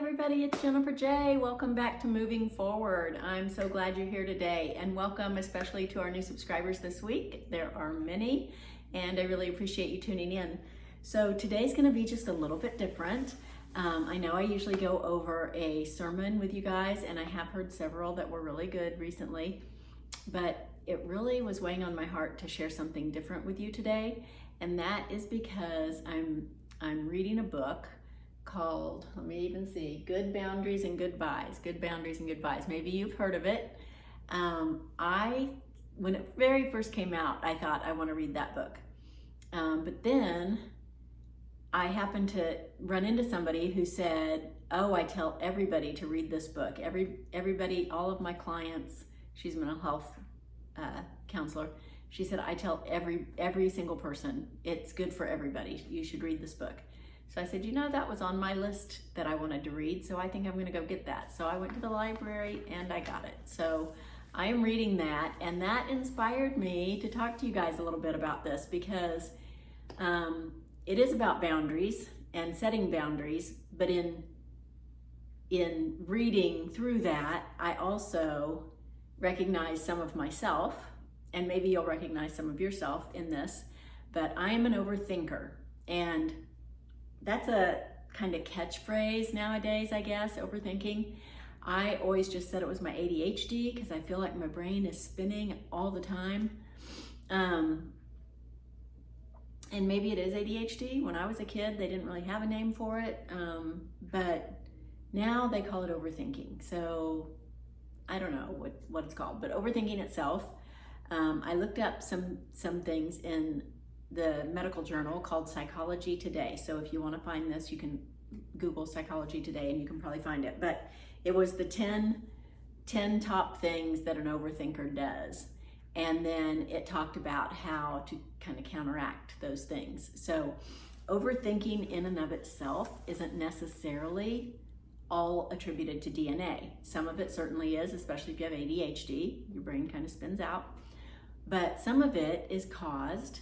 everybody, it's Jennifer J. Welcome back to Moving Forward. I'm so glad you're here today, and welcome especially to our new subscribers this week. There are many, and I really appreciate you tuning in. So today's going to be just a little bit different. I know I usually go over a sermon with you guys, and I have heard several that were really good recently, but it really was weighing on my heart to share something different with you today, and that is because I'm reading a book called, let me even see, Good Boundaries and Goodbyes. Good Boundaries and Goodbyes. Maybe you've heard of it. When it very first came out, I thought I want to read that book. But then I happened to run into somebody who said, oh, I tell everybody to read this book. Everybody, all of my clients, she's a mental health counselor. She said, I tell every single person, it's good for everybody. You should read this book. So I said, that was on my list that I wanted to read, so I think I'm going to go get that. So I went to the library and I got it. So I am reading that, and that inspired me to talk to you guys a little bit about this because it is about boundaries and setting boundaries, but in reading through that, I also recognize some of myself, and maybe you'll recognize some of yourself in this, but I am an overthinker, and that's a kind of catchphrase nowadays, I guess, overthinking. I always just said it was my ADHD because I feel like my brain is spinning all the time. And maybe it is ADHD. When I was a kid, they didn't really have a name for it, but now they call it overthinking. So I don't know what it's called, but overthinking itself. I looked up some things in the medical journal called Psychology Today. So if you want to find this, you can Google Psychology Today and you can probably find it. But it was the 10 top things that an overthinker does. And then it talked about how to kind of counteract those things. So overthinking in and of itself isn't necessarily all attributed to DNA. Some of it certainly is, especially if you have ADHD, your brain kind of spins out. But some of it is caused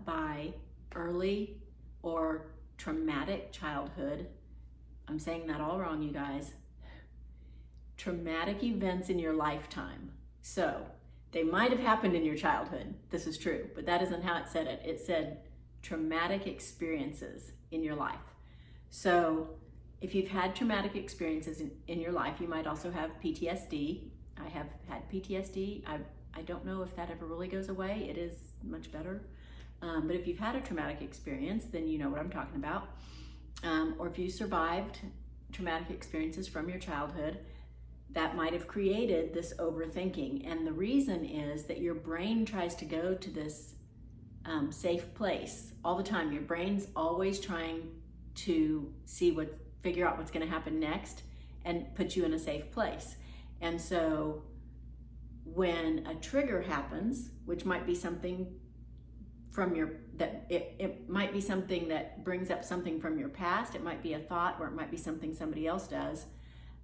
by early or traumatic childhood. I'm saying that all wrong, you guys. Traumatic events in your lifetime. So they might have happened in your childhood. This is true, but that isn't how it said it. It said traumatic experiences in your life. So if you've had traumatic experiences in your life, you might also have PTSD. I have had PTSD. I don't know if that ever really goes away. It is much better. But if you've had a traumatic experience, then you know what I'm talking about. Or if you survived traumatic experiences from your childhood, that might have created this overthinking. And the reason is that your brain tries to go to this safe place all the time. Your brain's always trying to figure out what's going to happen next and put you in a safe place. And so when a trigger happens, which might be something it might be something that brings up something from your past. It might be a thought, or it might be something somebody else does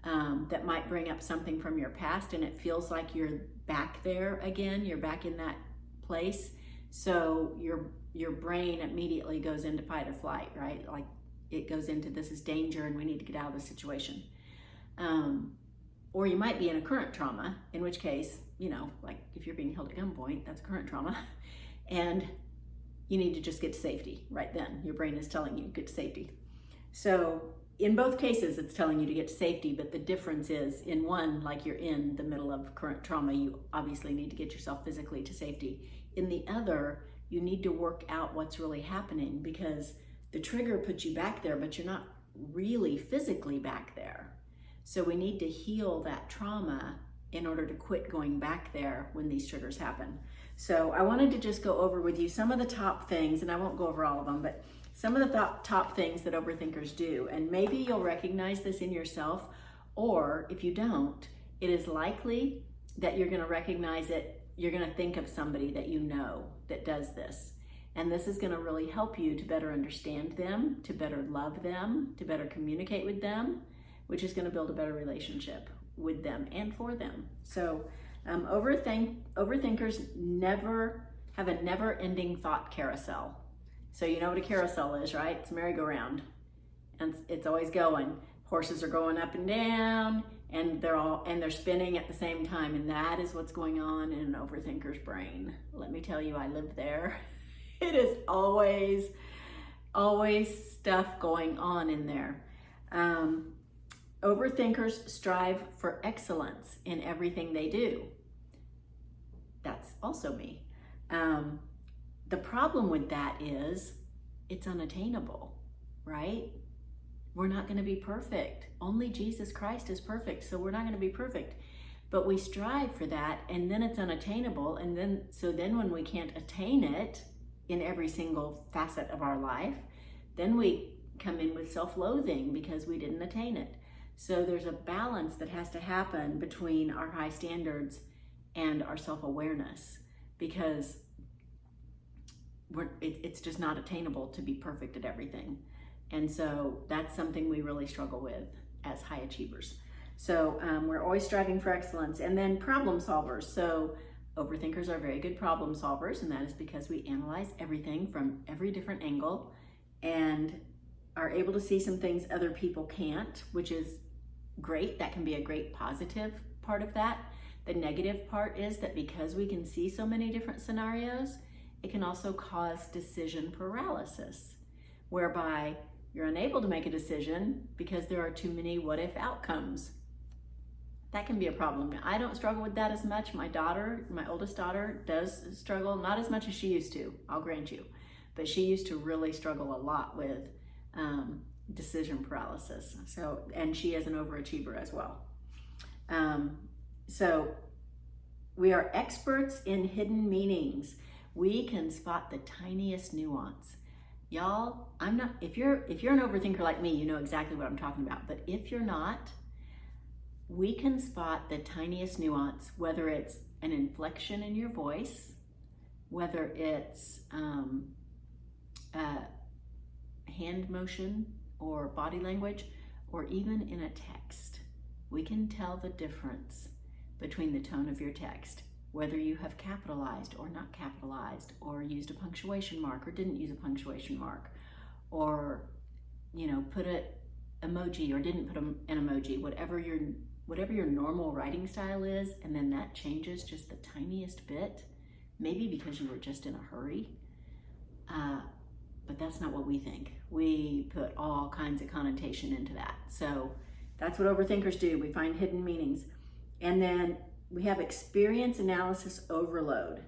that might bring up something from your past, and it feels like you're back there again. You're back in that place. So your brain immediately goes into fight or flight, right? Like it goes into, this is danger and we need to get out of this situation. Or you might be in a current trauma, in which case, like if you're being held at gunpoint, that's current trauma. And you need to just get to safety right then. Your brain is telling you, get to safety. So in both cases, it's telling you to get to safety, but the difference is in one, like you're in the middle of current trauma, you obviously need to get yourself physically to safety. In the other, you need to work out what's really happening because the trigger puts you back there, but you're not really physically back there. So we need to heal that trauma in order to quit going back there when these triggers happen. So I wanted to just go over with you some of the top things, and I won't go over all of them, but some of the top things that overthinkers do. And maybe you'll recognize this in yourself, or if you don't, it is likely that you're going to recognize it. You're going to think of somebody that you know that does this. And this is going to really help you to better understand them, to better love them, to better communicate with them, which is going to build a better relationship with them and for them. So overthinkers have a never-ending thought carousel. So you know what a carousel is, right? It's a merry-go-round, and it's always going. horses are going up and down, and they're spinning at the same time, and that is what's going on in an overthinker's brain. Let me tell you, I live there. It is always stuff going on in there. Overthinkers strive for excellence in everything they do. That's also me. The problem with that is it's unattainable, right? We're not going to be perfect. Only Jesus Christ is perfect, so we're not going to be perfect. But we strive for that, and then it's unattainable, and then when we can't attain it in every single facet of our life, then we come in with self-loathing because we didn't attain it. So there's a balance that has to happen between our high standards and our self-awareness, because it's just not attainable to be perfect at everything. And so that's something we really struggle with as high achievers. So we're always striving for excellence. And then problem solvers. So overthinkers are very good problem solvers, and that is because we analyze everything from every different angle and are able to see some things other people can't, which is great. That can be a great positive part of that. The negative part is that because we can see so many different scenarios, it can also cause decision paralysis, whereby you're unable to make a decision because there are too many what-if outcomes. That can be a problem. I don't struggle with that as much. My oldest daughter, does struggle, not as much as she used to, I'll grant you, but she used to really struggle a lot with decision paralysis. So, and she is an overachiever as well. So we are experts in hidden meanings. We can spot the tiniest nuance. Y'all, if you're an overthinker like me, you know exactly what I'm talking about. But if you're not, we can spot the tiniest nuance, whether it's an inflection in your voice, whether it's hand motion or body language, or even in a text. We can tell the difference between the tone of your text, whether you have capitalized or not capitalized, or used a punctuation mark or didn't use a punctuation mark, or put an emoji or didn't put an emoji, whatever your normal writing style is, and then that changes just the tiniest bit, maybe because you were just in a hurry. But that's not what we think. We put all kinds of connotation into that. So that's what overthinkers do. We find hidden meanings. And then we have experience analysis overload.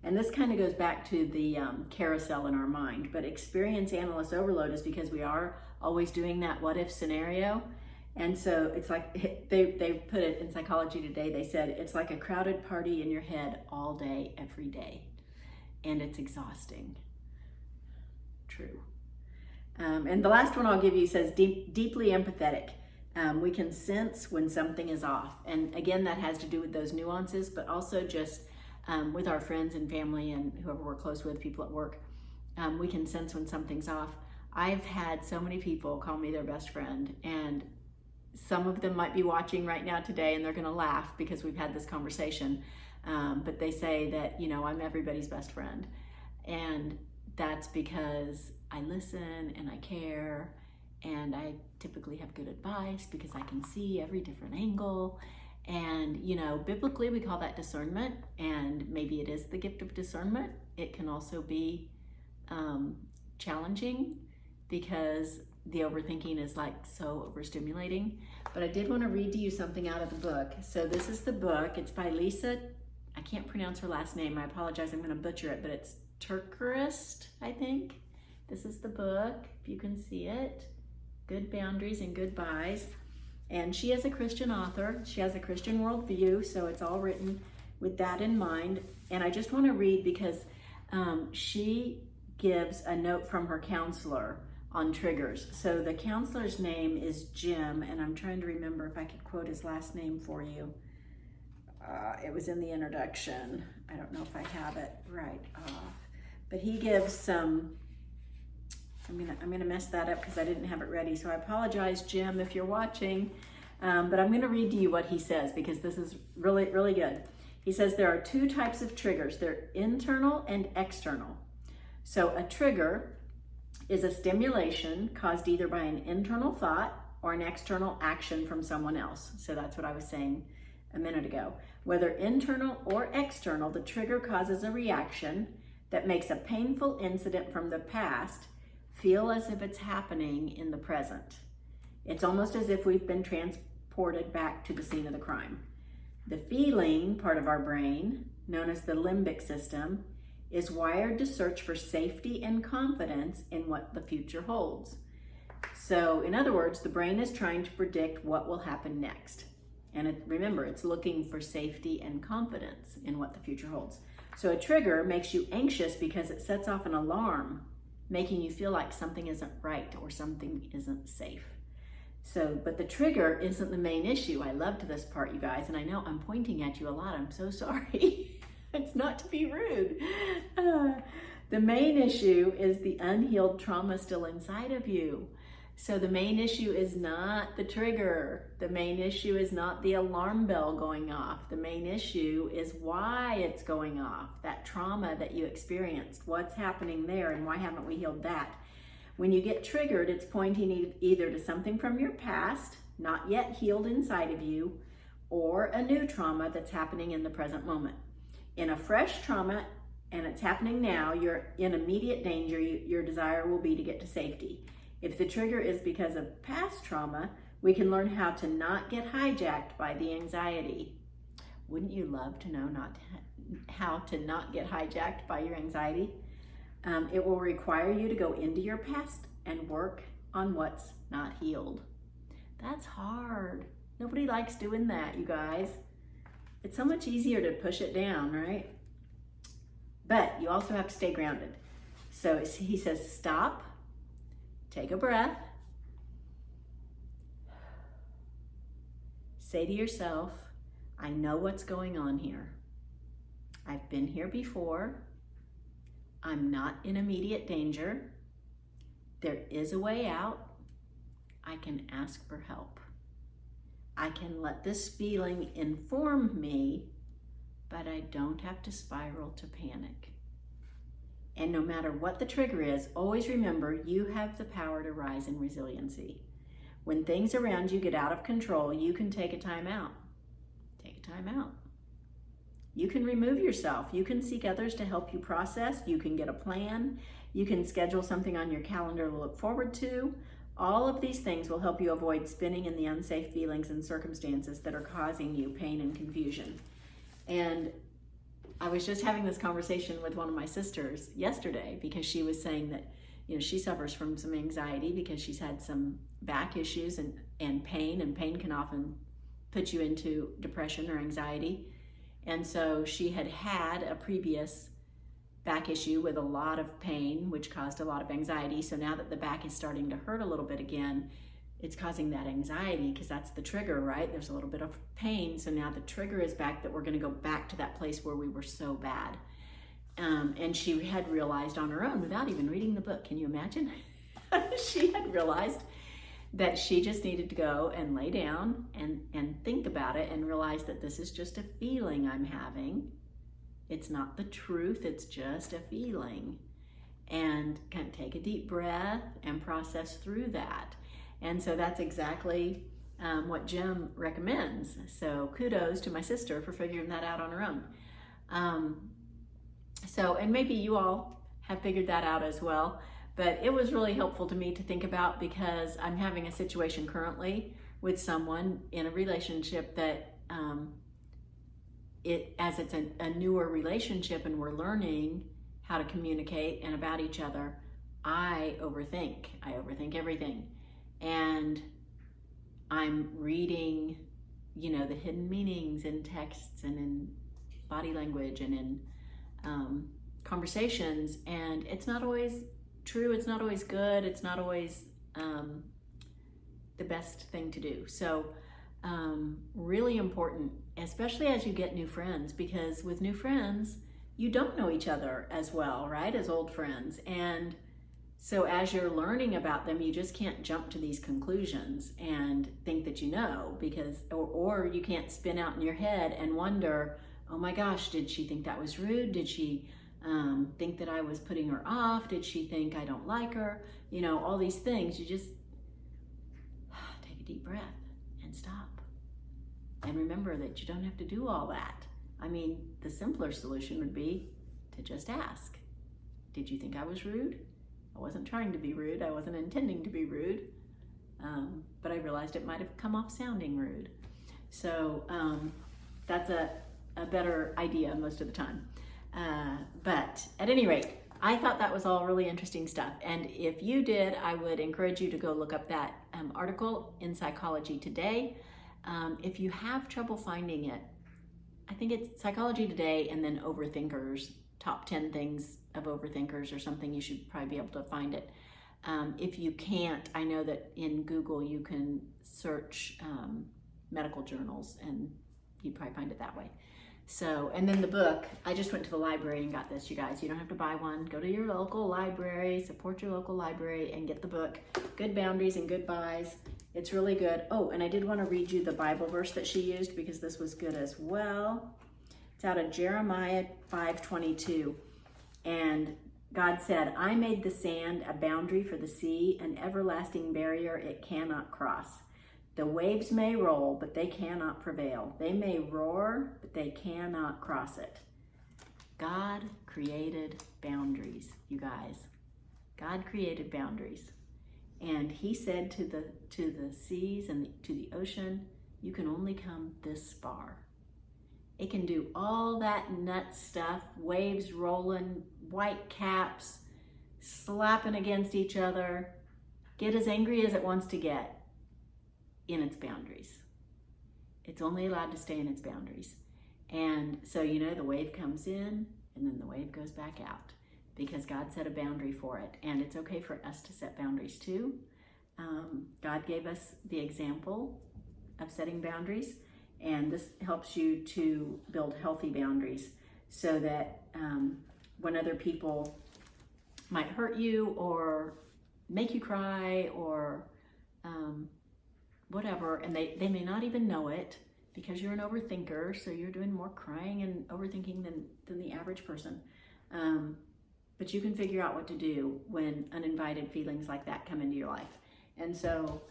And this kind of goes back to the carousel in our mind. But experience analysis overload is because we are always doing that what if scenario. And so it's like, they put it in Psychology Today, they said, it's like a crowded party in your head all day, every day. And it's exhausting. True. And the last one I'll give you says deeply empathetic. We can sense when something is off. And again, that has to do with those nuances, but also just with our friends and family and whoever we're close with, people at work, we can sense when something's off. I've had so many people call me their best friend, and some of them might be watching right now today and they're gonna laugh because we've had this conversation. But they say that, I'm everybody's best friend. And that's because I listen and I care, and I typically have good advice because I can see every different angle. And, biblically we call that discernment, and maybe it is the gift of discernment. It can also be challenging because the overthinking is like so overstimulating. But I did want to read to you something out of the book. So this is the book. It's by Lysa. I can't pronounce her last name. I apologize. I'm going to butcher it, but it's Terkeurst, I think. This is the book, if you can see it. Good Boundaries and Goodbyes. And she is a Christian author. She has a Christian worldview, so it's all written with that in mind. And I just want to read because she gives a note from her counselor on triggers. So the counselor's name is Jim, and I'm trying to remember if I could quote his last name for you. It was in the introduction. I don't know if I have it right off, but he gives some, I'm gonna mess that up because I didn't have it ready. So I apologize, Jim, if you're watching, but I'm gonna read to you what he says because this is really, really good. He says there are two types of triggers. They're internal and external. So a trigger is a stimulation caused either by an internal thought or an external action from someone else. So that's what I was saying a minute ago. Whether internal or external, the trigger causes a reaction that makes a painful incident from the past feel as if it's happening in the present. It's almost as if we've been transported back to the scene of the crime. The feeling part of our brain, known as the limbic system, is wired to search for safety and confidence in what the future holds. So, in other words, the brain is trying to predict what will happen next. And remember, it's looking for safety and confidence in what the future holds. So a trigger makes you anxious because it sets off an alarm, making you feel like something isn't right or something isn't safe. So, but the trigger isn't the main issue. I loved this part, you guys, and I know I'm pointing at you a lot. I'm so sorry. It's not to be rude. The main issue is the unhealed trauma still inside of you. So the main issue is not the trigger. The main issue is not the alarm bell going off. The main issue is why it's going off. That trauma that you experienced. What's happening there and why haven't we healed that? When you get triggered, it's pointing either to something from your past, not yet healed inside of you, or a new trauma that's happening in the present moment. In a fresh trauma, and it's happening now, you're in immediate danger. Your desire will be to get to safety. If the trigger is because of past trauma, we can learn how to not get hijacked by the anxiety. Wouldn't you love to know how to not get hijacked by your anxiety? It will require you to go into your past and work on what's not healed. That's hard. Nobody likes doing that, you guys. It's so much easier to push it down, right? But you also have to stay grounded. So he says, stop, take a breath, say to yourself, I know what's going on here. I've been here before. I'm not in immediate danger. There is a way out. I can ask for help. I can let this feeling inform me, but I don't have to spiral to panic. And no matter what the trigger is, always remember you have the power to rise in resiliency. When things around you get out of control, you can take a time out. Take a time out. You can remove yourself. You can seek others to help you process. You can get a plan. You can schedule something on your calendar to look forward to. All of these things will help you avoid spinning in the unsafe feelings and circumstances that are causing you pain and confusion. And I was just having this conversation with one of my sisters yesterday because she was saying that, she suffers from some anxiety because she's had some back issues and pain can often put you into depression or anxiety. And so she had a previous back issue with a lot of pain, which caused a lot of anxiety. So now that the back is starting to hurt a little bit again, it's causing that anxiety because that's the trigger, right? There's a little bit of pain. So now the trigger is back that we're going to go back to that place where we were so bad. And she had realized on her own without even reading the book. Can you imagine? She had realized that she just needed to go and lay down and think about it and realize that this is just a feeling I'm having. It's not the truth, it's just a feeling. And kind of take a deep breath and process through that. And so that's exactly what Jim recommends. So kudos to my sister for figuring that out on her own. And maybe you all have figured that out as well. But it was really helpful to me to think about because I'm having a situation currently with someone in a relationship that it's a newer relationship and we're learning how to communicate and about each other, I overthink everything. And I'm reading, the hidden meanings in texts and in body language and in conversations. And it's not always true. It's not always good. It's not always the best thing to do. So really important, especially as you get new friends, because with new friends, you don't know each other as well, right? As old friends. And so as you're learning about them, you just can't jump to these conclusions and think that you know, because, or you can't spin out in your head and wonder, oh my gosh, did she think that was rude? Did she think that I was putting her off? Did she think I don't like her? All these things. You just take a deep breath and stop. And remember that you don't have to do all that. I mean, the simpler solution would be to just ask. Did you think I was rude? I wasn't trying to be rude. I wasn't intending to be rude. But I realized it might have come off sounding rude. So that's a better idea most of the time. But at any rate, I thought that was all really interesting stuff. And if you did, I would encourage you to go look up that article in Psychology Today. If you have trouble finding it, I think it's Psychology Today and then Overthinkers, top 10 things of overthinkers or something. You should probably be able to find it. If you can't, I know that in Google you can search medical journals and you'd probably find it that way. So, and then the book, I just went to the library and got this, you guys. You don't have to buy one. Go to your local library, support your local library, and get the book, Good Boundaries and Goodbyes. It's really good. Oh, and I did want to read you the Bible verse that she used because this was good as well. It's out of Jeremiah 5:22. And God said, I made the sand a boundary for the sea, an everlasting barrier it cannot cross. The waves may roll, but they cannot prevail. They may roar, but they cannot cross it. God created boundaries, you guys. God created boundaries. And he said to the seas and to the ocean, you can only come this far. It can do all that nut stuff, waves rolling, white caps, slapping against each other, get as angry as it wants to get in its boundaries. It's only allowed to stay in its boundaries. And so, you know, the wave comes in and then the wave goes back out because God set a boundary for it. And it's okay for us to set boundaries too. God gave us the example of setting boundaries, and this helps you to build healthy boundaries so that when other people might hurt you or make you cry or whatever, and they may not even know it because you're an overthinker, so you're doing more crying and overthinking than the average person. But you can figure out what to do when uninvited feelings like that come into your life. And so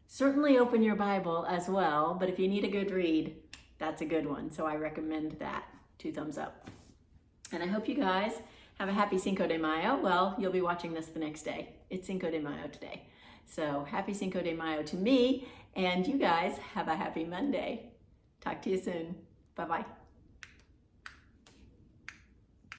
certainly open your Bible as well, but if you need a good read, that's a good one. So I recommend that. 2 thumbs up. And I hope you guys have a happy Cinco de Mayo. Well, you'll be watching this the next day. It's Cinco de Mayo today. So happy Cinco de Mayo to me, and you guys have a happy Monday. Talk to you soon. Bye-bye.